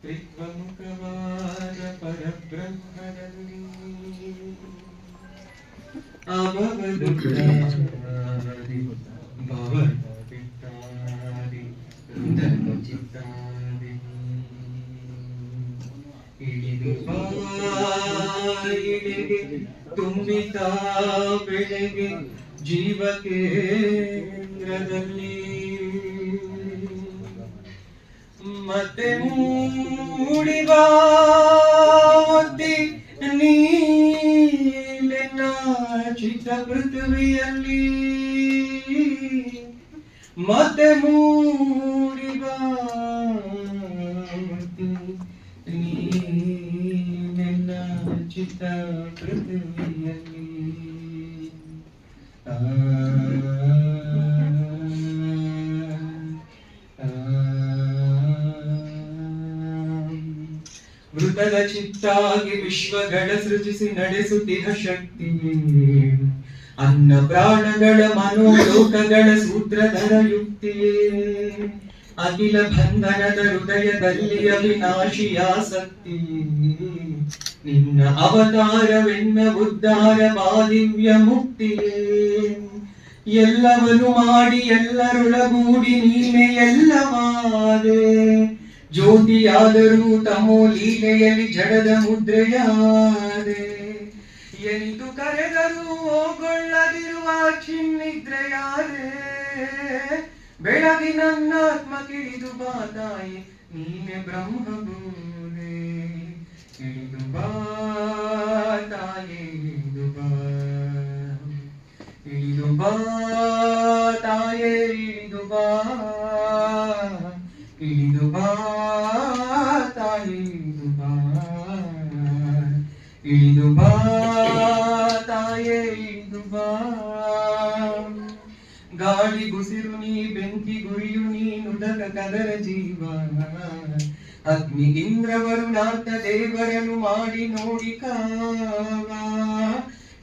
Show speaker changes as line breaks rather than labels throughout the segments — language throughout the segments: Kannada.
ತ್ರಿತ್ವಮುಖವಾದ ಪರಬ್ರಹ್ಮದಲ್ಲಿ ಅವಧೂತಾದಿ ಭವತಾದಿ ಚಿತ್ತಾದಿ ಇಳಿದು ಬಾಯಿಗೆ ತುಂಬಿತಾ ಬೆಳೆಗೆ ಜೀವ ಕೇಂದ್ರದಲ್ಲಿ ಮತ್ತೆ ಮೂಡಿಬಾ ನೀಲೆನ್ನ ಚಿತ್ತ ಪೃಥ್ವಿಯಲ್ಲಿ ಮತ್ತೆ ಮೂಡಿಬಾ ನೀನೆನ್ನ ಚಿತ್ತ ಪೃಥ್ವಿಯಲ್ಲಿ ಮೃತದ ಚಿತ್ತಾಗಿ ವಿಶ್ವಗಳ ಸೃಜಿಸಿ ನಡೆಸುತ್ತಿಹ ಶಕ್ತಿ ಅನ್ನ ಪ್ರಾಣಗಳ ಮನೋಲೋಕಗಳ ಸೂತ್ರಧರ ಯುಕ್ತಿಯೇ ಅಖಿಲ ಬಂಧನದ ಹೃದಯದಲ್ಲಿ ಅವಿನಾಶಿಯಾಸಕ್ತಿ ನಿನ್ನ ಅವತಾರವೆನ್ನ ಉದ್ಧಾರ ದಿವ್ಯ ಮುಕ್ತಿಯೇ ಎಲ್ಲವನ್ನು ಮಾಡಿ ಎಲ್ಲರೊಳಗೂಡಿ ನೀನೆ ಎಲ್ಲವಾದೆ ಜ್ಯೋತಿಯಾದರೂ ತಮೋ ಲೀಲೆಯಲ್ಲಿ ಜಡದ ಮುದ್ರೆಯಾದೆ ಎನಿತು ಕರೆದರೂ ಹೋಗೊಳ್ಳದಿರುವ ಚಿನ್ನಿದ್ರೆಯಾದೆ ಬೆಳಗಿ ನನ್ನ ಆತ್ಮ ಕಿಳಿದು ಬಾ ತಾಯಿ ನೀನೆ ಬ್ರಹ್ಮಭೂನೆ ಇಳಿದು ಬಾ ತಾಯಿ ಇಳಿದು ಬಾ ಇಳಿದು ಬಾ ತಾಯೇ ಇಳಿದು ಬಾ ಇಳಿದು ಬಾ ತಾಯಿ ಇಳಿದು ಬಾ ಇಳಿದು ಬಾ ತಾಯೇ ಇಳಿದು ಬಾ ಗಾಳಿ ಗುಸಿರು ನೀ ಬೆಂಕಿ ಗುರಿಯು ನೀ ನುಡಕ ಕದರ ಜೀವ ಅಗ್ನಿ ಇಂದ್ರ ವರುಣಾರ್ಥ ದೇವರನ್ನು ಮಾಡಿ ನೋಡಿ ಕಾವ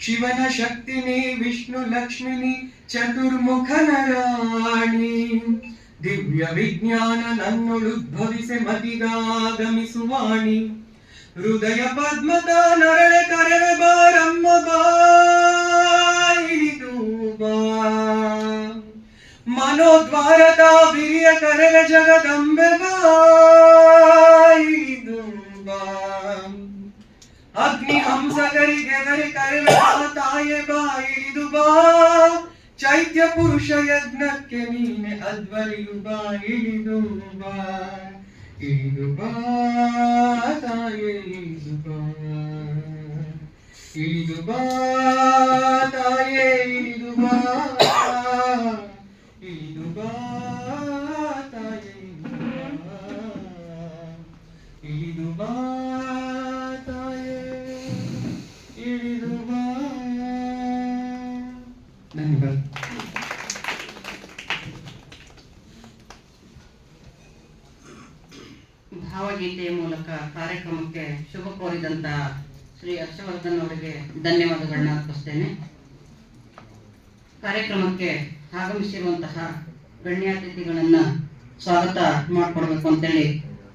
ಶಿವನ ಶಕ್ತಿನಿ ವಿಷ್ಣು ಲಕ್ಷ್ಮಿನಿ ಚತುರ್ಮುಖನ ರಾಣಿ ದಿವ್ಯ ವಿಜ್ಞಾನ ನನ್ನೊಳುದ್ಭವಿಸೆ ಮತಿಗಾಗಮಿಸುವಾಣಿ ಹೃದಯ ಪದ್ಮದ ನರಳೆ ಕರವೆ ಬಾರಮ್ಮ ಬಾ ಇಳಿದು ಬಾ ಮನೋದ್ವಾರದ ಬಿರಿಯ ಕರವೆ ಜಗದಂಬೆ ಬಾ ಇಳಿದು ಬಾ ಅಗ್ನಿ ಹಂಸಗರಿಗೆ ಕರವೆ ತಾಯೆ ಬಾ ಇಳಿದು ಬಾ ಚೈತ್ಯ ಪುರುಷ ಯಜ್ಞಕ್ಕೆ ನೀನೆ ಅಧ್ವರಿಯು ಬಾ ಇಳಿದು ಬಾ ಇಳಿದು ಬಾ ತಾಯೇ ಇಳಿದು ಬಾ ಇಳಿದು ಬಾ ತಾಯೇ ಇಳಿದು ಬಾ ಇಳಿದು ಬಾ ತಾಯೇ ಇಳಿದು ಬಾ ತಾಯೇ ಇಳಿದು ಬಾ. ಧನ್ಯವಾದ.
ಭಾವಗೀತೆಯ ಮೂಲಕ ಕಾರ್ಯಕ್ರಮಕ್ಕೆ ಶುಭ ಕೋರಿದಂತ ಶ್ರೀ ಹರ್ಷವರ್ಧನ್ ಅವರಿಗೆ ಧನ್ಯವಾದಗಳನ್ನ ಅರ್ಪಿಸ್ತೇನೆ. ಕಾರ್ಯಕ್ರಮಕ್ಕೆ ಆಗಮಿಸಿರುವಂತಹ ಗಣ್ಯಾತಿಥಿಗಳನ್ನ ಸ್ವಾಗತ ಮಾಡಿಕೊಡ್ಬೇಕು ಅಂತೇಳಿ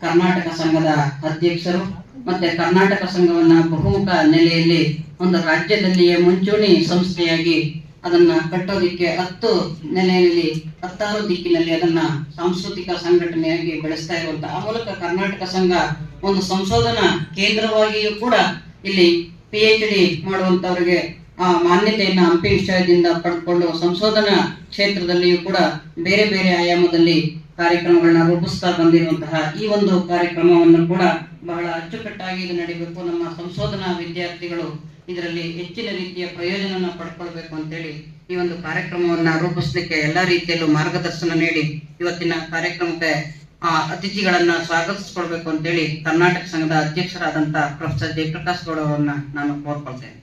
ಕರ್ನಾಟಕ ಸಂಘದ ಅಧ್ಯಕ್ಷರು ಮತ್ತೆ ಕರ್ನಾಟಕ ಸಂಘವನ್ನ ಬಹುಮುಖ ನೆಲೆಯಲ್ಲಿ ಒಂದು ರಾಜ್ಯದಲ್ಲಿಯೇ ಮುಂಚೂಣಿ ಸಂಸ್ಥೆಯಾಗಿ ಅದನ್ನ ಕಟ್ಟೋದಿಕ್ಕೆ 10 ನೆಲೆಯಲ್ಲಿ 16 ದಿಕ್ಕಿನಲ್ಲಿ ಅದನ್ನ ಸಾಂಸ್ಕೃತಿಕ ಸಂಘಟನೆಯಾಗಿ ಬೆಳೆಸ್ತಾ ಇರುವಂತಹ ಆ ಮೂಲಕ ಕರ್ನಾಟಕ ಸಂಘ ಒಂದು ಸಂಶೋಧನಾ ಕೇಂದ್ರವಾಗಿಯೂ ಕೂಡ ಇಲ್ಲಿ PhD ಮಾಡುವಂತವರಿಗೆ ಆ ಮಾನ್ಯತೆಯನ್ನ ಹಂಪಿ ವಿಶ್ವವಿದ್ಯಾಲಯದಿಂದ ಪಡೆದುಕೊಂಡು ಸಂಶೋಧನಾ ಕ್ಷೇತ್ರದಲ್ಲಿಯೂ ಕೂಡ ಬೇರೆ ಬೇರೆ ಆಯಾಮದಲ್ಲಿ ಕಾರ್ಯಕ್ರಮಗಳನ್ನ ರೂಪಿಸ್ತಾ ಬಂದಿರುವಂತಹ ಈ ಒಂದು ಕಾರ್ಯಕ್ರಮವನ್ನು ಕೂಡ ಬಹಳ ಅಚ್ಚುಕಟ್ಟಾಗಿ ಇದು ನಡೀಬೇಕು. ನಮ್ಮ ಸಂಶೋಧನಾ ವಿದ್ಯಾರ್ಥಿಗಳು ಇದರಲ್ಲಿ ಹೆಚ್ಚಿನ ರೀತಿಯ ಪ್ರಯೋಜನವನ್ನು ಪಡ್ಕೊಳ್ಬೇಕು ಅಂತೇಳಿ ಈ ಒಂದು ಕಾರ್ಯಕ್ರಮವನ್ನ ರೂಪಿಸಲಿಕ್ಕೆ ಎಲ್ಲಾ ರೀತಿಯಲ್ಲೂ ಮಾರ್ಗದರ್ಶನ ನೀಡಿ ಇವತ್ತಿನ ಕಾರ್ಯಕ್ರಮಕ್ಕೆ ಅತಿಥಿಗಳನ್ನ ಸ್ವಾಗತಿಸಿಕೊಳ್ಬೇಕು ಅಂತೇಳಿ ಕರ್ನಾಟಕ ಸಂಘದ ಅಧ್ಯಕ್ಷರಾದಂತಹ ಪ್ರೊಫೆಸರ್ ಜಯಪ್ರಕಾಶ್ ಗೌಡ ಅವರನ್ನ ನಾನು ಕೋರ್ಕೊಳ್ತೇನೆ.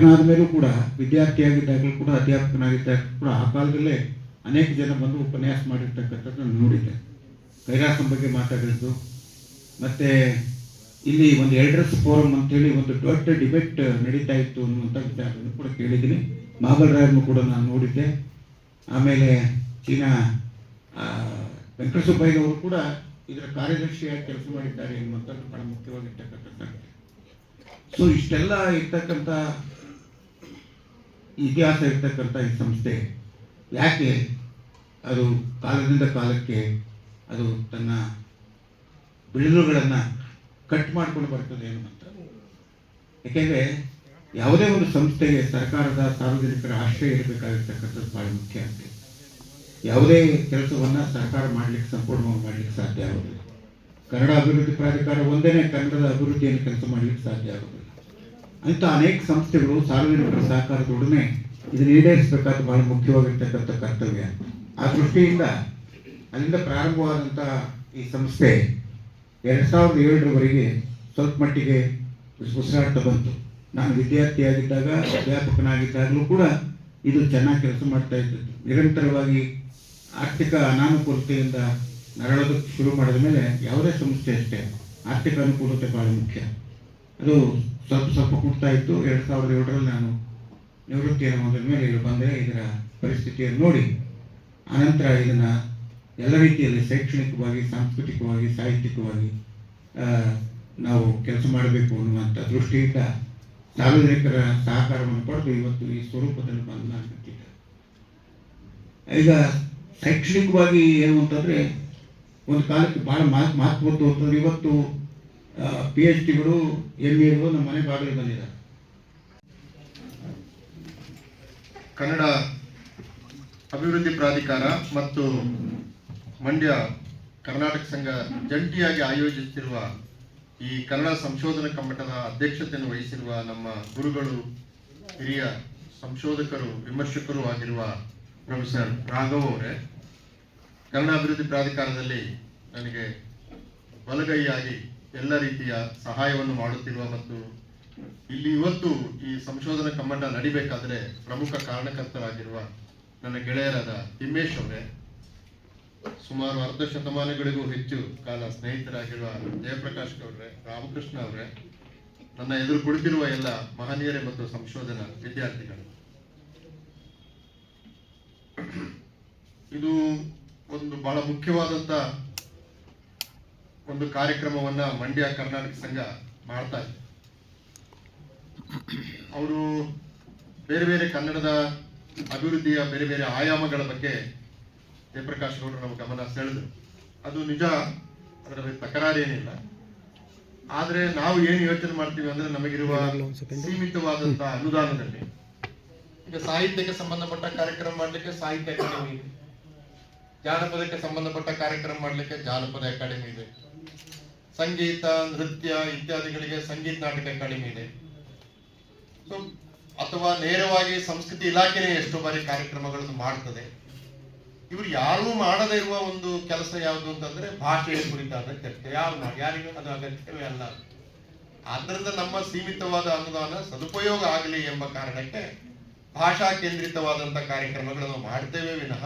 ಅಧ್ಯಾಪಕನಾದ ಮೇಲೂ ಕೂಡ, ವಿದ್ಯಾರ್ಥಿಯಾಗಿದ್ದಾಗಲೂ ಕೂಡ, ಅಧ್ಯಾಪಕನಾಗಿದ್ದಾಗಲೂ ಕೂಡ ಆ ಕಾಲದಲ್ಲೇ ಅನೇಕ ಜನ ಬಂದು ಉಪನ್ಯಾಸ ಮಾಡಿರ್ತಕ್ಕಂಥದ್ದು ನಾನು ನೋಡಿದ್ದೆ. ಕೈಲಾಸಂ ಬಗ್ಗೆ ಮಾತಾಡಿದ್ದು, ಮತ್ತು ಇಲ್ಲಿ ಒಂದು ಎಲ್ಡರ್ಸ್ ಫೋರಮ್ ಅಂತೇಳಿ ಒಂದು ದೊಡ್ಡ ಡಿಬೇಟ್ ನಡೀತಾ ಇತ್ತು ಅನ್ನುವಂಥ ವಿಚಾರವನ್ನು ಕೂಡ ಕೇಳಿದ್ದೀನಿ. ಮಹಾಬಲರಾಯರನ್ನು ಕೂಡ ನಾನು ನೋಡಿದ್ದೆ. ಆಮೇಲೆ ಚೀನಾ ವೆಂಕಟಸುಬ್ಬಯ್ಯನವರು ಕೂಡ ಇದರ ಕಾರ್ಯದರ್ಶಿಯಾಗಿ ಕೆಲಸ ಮಾಡಿದ್ದಾರೆ ಎನ್ನುವಂಥದ್ದು ಬಹಳ ಮುಖ್ಯವಾಗಿರ್ತಕ್ಕಂಥ ಸಂಗತಿ. ಸೊ ಇಷ್ಟೆಲ್ಲ ಇರ್ತಕ್ಕಂಥ ಇತಿಹಾಸ ಇರ್ತಕ್ಕಂಥ ಈ ಸಂಸ್ಥೆ ಯಾಕೆ ಅದು ಕಾಲದಿಂದ ಕಾಲಕ್ಕೆ ಅದು ತನ್ನ ಬಿಳಿಲುಗಳನ್ನು ಕಟ್ ಮಾಡ್ಕೊಂಡು ಬರ್ತದೆ ಅನ್ನುವಂಥ. ಏಕೆಂದರೆ ಯಾವುದೇ ಒಂದು ಸಂಸ್ಥೆಗೆ ಸರ್ಕಾರದ ಸಾರ್ವಜನಿಕರ ಆಶ್ರಯ ಇರಬೇಕಾಗಿರ್ತಕ್ಕಂಥದ್ದು ಭಾಳ ಮುಖ್ಯ ಆಗ್ತದೆ. ಯಾವುದೇ ಕೆಲಸವನ್ನು ಸರ್ಕಾರ ಮಾಡಲಿಕ್ಕೆ ಸಂಪೂರ್ಣವಾಗಿ ಮಾಡಲಿಕ್ಕೆ ಸಾಧ್ಯ ಆಗೋದಿಲ್ಲ. ಕನ್ನಡ ಅಭಿವೃದ್ಧಿ ಪ್ರಾಧಿಕಾರ ಒಂದೇ ಕನ್ನಡದ ಅಭಿವೃದ್ಧಿಯನ್ನು ಕೆಲಸ ಮಾಡಲಿಕ್ಕೆ ಸಾಧ್ಯ ಆಗೋದಿಲ್ಲ. ಅಂಥ ಅನೇಕ ಸಂಸ್ಥೆಗಳು ಸಾರ್ವಜನಿಕರ ಸಹಕಾರದೊಡನೆ ಇದನ್ನು ಈಡೇರಿಸಬೇಕಾದ ಬಹಳ ಮುಖ್ಯವಾಗಿರ್ತಕ್ಕಂಥ ಕರ್ತವ್ಯ. ಆ ದೃಷ್ಟಿಯಿಂದ ಅಲ್ಲಿಂದ ಪ್ರಾರಂಭವಾದಂಥ ಈ ಸಂಸ್ಥೆ 2007ರವರೆಗೆ ಸ್ವಲ್ಪ ಮಟ್ಟಿಗೆ ಉಸಿರಾಡ್ತಾ ಬಂತು. ನಾನು ವಿದ್ಯಾರ್ಥಿಯಾಗಿದ್ದಾಗ, ಅಧ್ಯಾಪಕನಾಗಿದ್ದಾಗಲೂ ಕೂಡ ಇದು ಚೆನ್ನಾಗಿ ಕೆಲಸ ಮಾಡ್ತಾ ಇದ್ದದ್ದು. ನಿರಂತರವಾಗಿ ಆರ್ಥಿಕ ಅನಾನುಕೂಲತೆಯಿಂದ ನರಳೋದಕ್ಕೆ ಶುರು ಮಾಡಿದ ಮೇಲೆ ಯಾವುದೇ ಸಂಸ್ಥೆ ಅಷ್ಟೇ ಆರ್ಥಿಕ ಅನುಕೂಲತೆ ಭಾಳ ಮುಖ್ಯ. ಅದು ಸ್ವಲ್ಪ ಸ್ವಲ್ಪ ಕೊಡ್ತಾ ಇತ್ತು. 2007ರಲ್ಲಿ ನಾನು ನಿವೃತ್ತಿಯನ್ನು ಹೊಂದಿದ ಮೇಲೆ ಇಲ್ಲಿ ಬಂದರೆ ಇದರ ಪರಿಸ್ಥಿತಿಯನ್ನು ನೋಡಿ ಆನಂತರ ಇದನ್ನು ಎಲ್ಲ ರೀತಿಯಲ್ಲಿ ಶೈಕ್ಷಣಿಕವಾಗಿ, ಸಾಂಸ್ಕೃತಿಕವಾಗಿ, ಸಾಹಿತ್ಯಿಕವಾಗಿ ನಾವು ಕೆಲಸ ಮಾಡಬೇಕು ಅನ್ನುವಂಥ ದೃಷ್ಟಿಯಿಂದ ಸಾರ್ವಜನಿಕರ ಸಹಕಾರವನ್ನು ಪಡೆದು ಇವತ್ತು ಈ ಸ್ವರೂಪದಲ್ಲಿ ಬಂದು ನಾನು ಕಟ್ಟಿದ್ದೆ. ಈಗ ಶೈಕ್ಷಣಿಕವಾಗಿ ಏನು ಅಂತಂದರೆ ಒಂದು ಕಾಲಕ್ಕೆ ಭಾಳ ಮಹತ್ವದ್ದು ಅಂತಂದರೆ ಇವತ್ತು PhDಗಳು, MAಗಳು ನಮ್ಮ ಮನೆ ಬಾಗಿಲು ಬಂದಿದ್ದಾರೆ.
ಕನ್ನಡ ಅಭಿವೃದ್ಧಿ ಪ್ರಾಧಿಕಾರ ಮತ್ತು ಮಂಡ್ಯ ಕರ್ನಾಟಕ ಸಂಘ ಜಂಟಿಯಾಗಿ ಆಯೋಜಿಸಿರುವ ಈ ಕನ್ನಡ ಸಂಶೋಧನಾ ಕಮ್ಮಟದ ಅಧ್ಯಕ್ಷತೆಯನ್ನು ವಹಿಸಿರುವ ನಮ್ಮ ಗುರುಗಳು, ಹಿರಿಯ ಸಂಶೋಧಕರು, ವಿಮರ್ಶಕರು ಆಗಿರುವ ಪ್ರೊಫೆಸರ್ ರಾಘವ್ ಅವರೇ, ಕನ್ನಡ ಅಭಿವೃದ್ಧಿ ಪ್ರಾಧಿಕಾರದಲ್ಲಿ ನನಗೆ ಬಲಗೈಯಾಗಿ ಎಲ್ಲ ರೀತಿಯ ಸಹಾಯವನ್ನು ಮಾಡುತ್ತಿರುವ ಮತ್ತು ಇಲ್ಲಿ ಇವತ್ತು ಈ ಸಂಶೋಧನಾ ಕಮ್ಮಟ ನಡಿಬೇಕಾದರೆ ಪ್ರಮುಖ ಕಾರಣಕರ್ತರಾಗಿರುವ ನನ್ನ ಗೆಳೆಯರಾದ ತಿಮ್ಮೇಶ್ ಅವರೇ, ಸುಮಾರು ಅರ್ಧ ಶತಮಾನಗಳಿಗೂ ಹೆಚ್ಚು ಕಾಲ ಸ್ನೇಹಿತರಾಗಿರುವ ಜಯಪ್ರಕಾಶ್ ಅವರೇ, ರಾಮಕೃಷ್ಣ ಅವರೇ, ನನ್ನ ಎದುರು ಕುಳಿತಿರುವ ಎಲ್ಲ ಮಹನೀಯರೇ ಮತ್ತು ಸಂಶೋಧನಾ ವಿದ್ಯಾರ್ಥಿಗಳು. ಇದು ಒಂದು ಬಹಳ ಮುಖ್ಯವಾದಂಥ ಒಂದು ಕಾರ್ಯಕ್ರಮವನ್ನ ಮಂಡ್ಯ ಕರ್ನಾಟಕ ಸಂಘ ಮಾಡ್ತಾ ಇದೆ. ಅವರು ಬೇರೆ ಬೇರೆ ಕನ್ನಡದ ಅಭಿವೃದ್ಧಿಯ ಬೇರೆ ಬೇರೆ ಆಯಾಮಗಳ ಬಗ್ಗೆ ಜಯಪ್ರಕಾಶ್ ಗೌಡರು ನಮ್ಮ ಗಮನ ಸೆಳೆದರು. ಅದು ನಿಜ, ಅದರ ಬಗ್ಗೆ ತಕರಾರೇನಿಲ್ಲ. ಆದರೆ ನಾವು ಏನು ಯೋಚನೆ ಮಾಡ್ತೀವಿ ಅಂದ್ರೆ ನಮಗಿರುವ ಸೀಮಿತವಾದಂತಹ ಅನುದಾನದಲ್ಲಿ ಈಗ ಸಾಹಿತ್ಯಕ್ಕೆ ಸಂಬಂಧಪಟ್ಟ ಕಾರ್ಯಕ್ರಮ ಮಾಡಲಿಕ್ಕೆ ಸಾಹಿತ್ಯ ಅಕಾಡೆಮಿ ಇದೆ, ಜಾನಪದಕ್ಕೆ ಸಂಬಂಧಪಟ್ಟ ಕಾರ್ಯಕ್ರಮ ಮಾಡಲಿಕ್ಕೆ ಜಾನಪದ ಅಕಾಡೆಮಿ ಇದೆ, ಸಂಗೀತ, ನೃತ್ಯ ಇತ್ಯಾದಿಗಳಿಗೆ ಸಂಗೀತ ನಾಟಕ ಅಕಾಡೆಮಿ ಇದೆ. ಸೊ ಅಥವಾ ನೇರವಾಗಿ ಸಂಸ್ಕೃತಿ ಇಲಾಖೆನೇ ಎಷ್ಟೋ ಬಾರಿ ಕಾರ್ಯಕ್ರಮಗಳನ್ನು ಮಾಡ್ತದೆ. ಇವರು ಯಾರೂ ಮಾಡದೇ ಇರುವ ಒಂದು ಕೆಲಸ ಯಾವುದು ಅಂತಂದ್ರೆ ಭಾಷೆಯ ಕುರಿತಾದ ಚರ್ಚೆ. ಯಾರಿಗೂ ಅದು ಅಗತ್ಯವೇ ಅಲ್ಲ. ಆದ್ದರಿಂದ ನಮ್ಮ ಸೀಮಿತವಾದ ಅನುದಾನ ಸದುಪಯೋಗ ಆಗಲಿ ಎಂಬ ಕಾರಣಕ್ಕೆ ಭಾಷಾ ಕೇಂದ್ರಿತವಾದಂಥ ಕಾರ್ಯಕ್ರಮಗಳನ್ನು ಮಾಡ್ತೇವೆ ವಿನಃ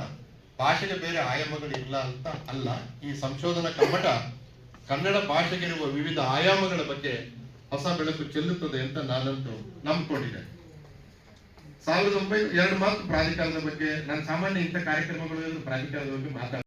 ಭಾಷೆಗೆ ಬೇರೆ ಆಯಾಮಗಳು ಇಲ್ಲ ಅಂತ ಅಲ್ಲ. ಈ ಸಂಶೋಧನಾ ಕಮ್ಮಟ ಕನ್ನಡ ಭಾಷೆಗಿರುವ ವಿವಿಧ ಆಯಾಮಗಳ ಬಗ್ಗೆ ಹೊಸ ಬೆಳಕು ಚೆಲ್ಲುತ್ತದೆ ಅಂತ ನಾನಂತೂ ನಂಬಿಕೊಂಡಿದ್ದೆ. 1902 ಮಾತು ಪ್ರಾಧಿಕಾರದ ಬಗ್ಗೆ ನಾನು ಸಾಮಾನ್ಯ ಇಂಥ ಕಾರ್ಯಕ್ರಮಗಳು ಪ್ರಾಧಿಕಾರದ ಬಗ್ಗೆ ಮಾತಾಡ್ತೀನಿ.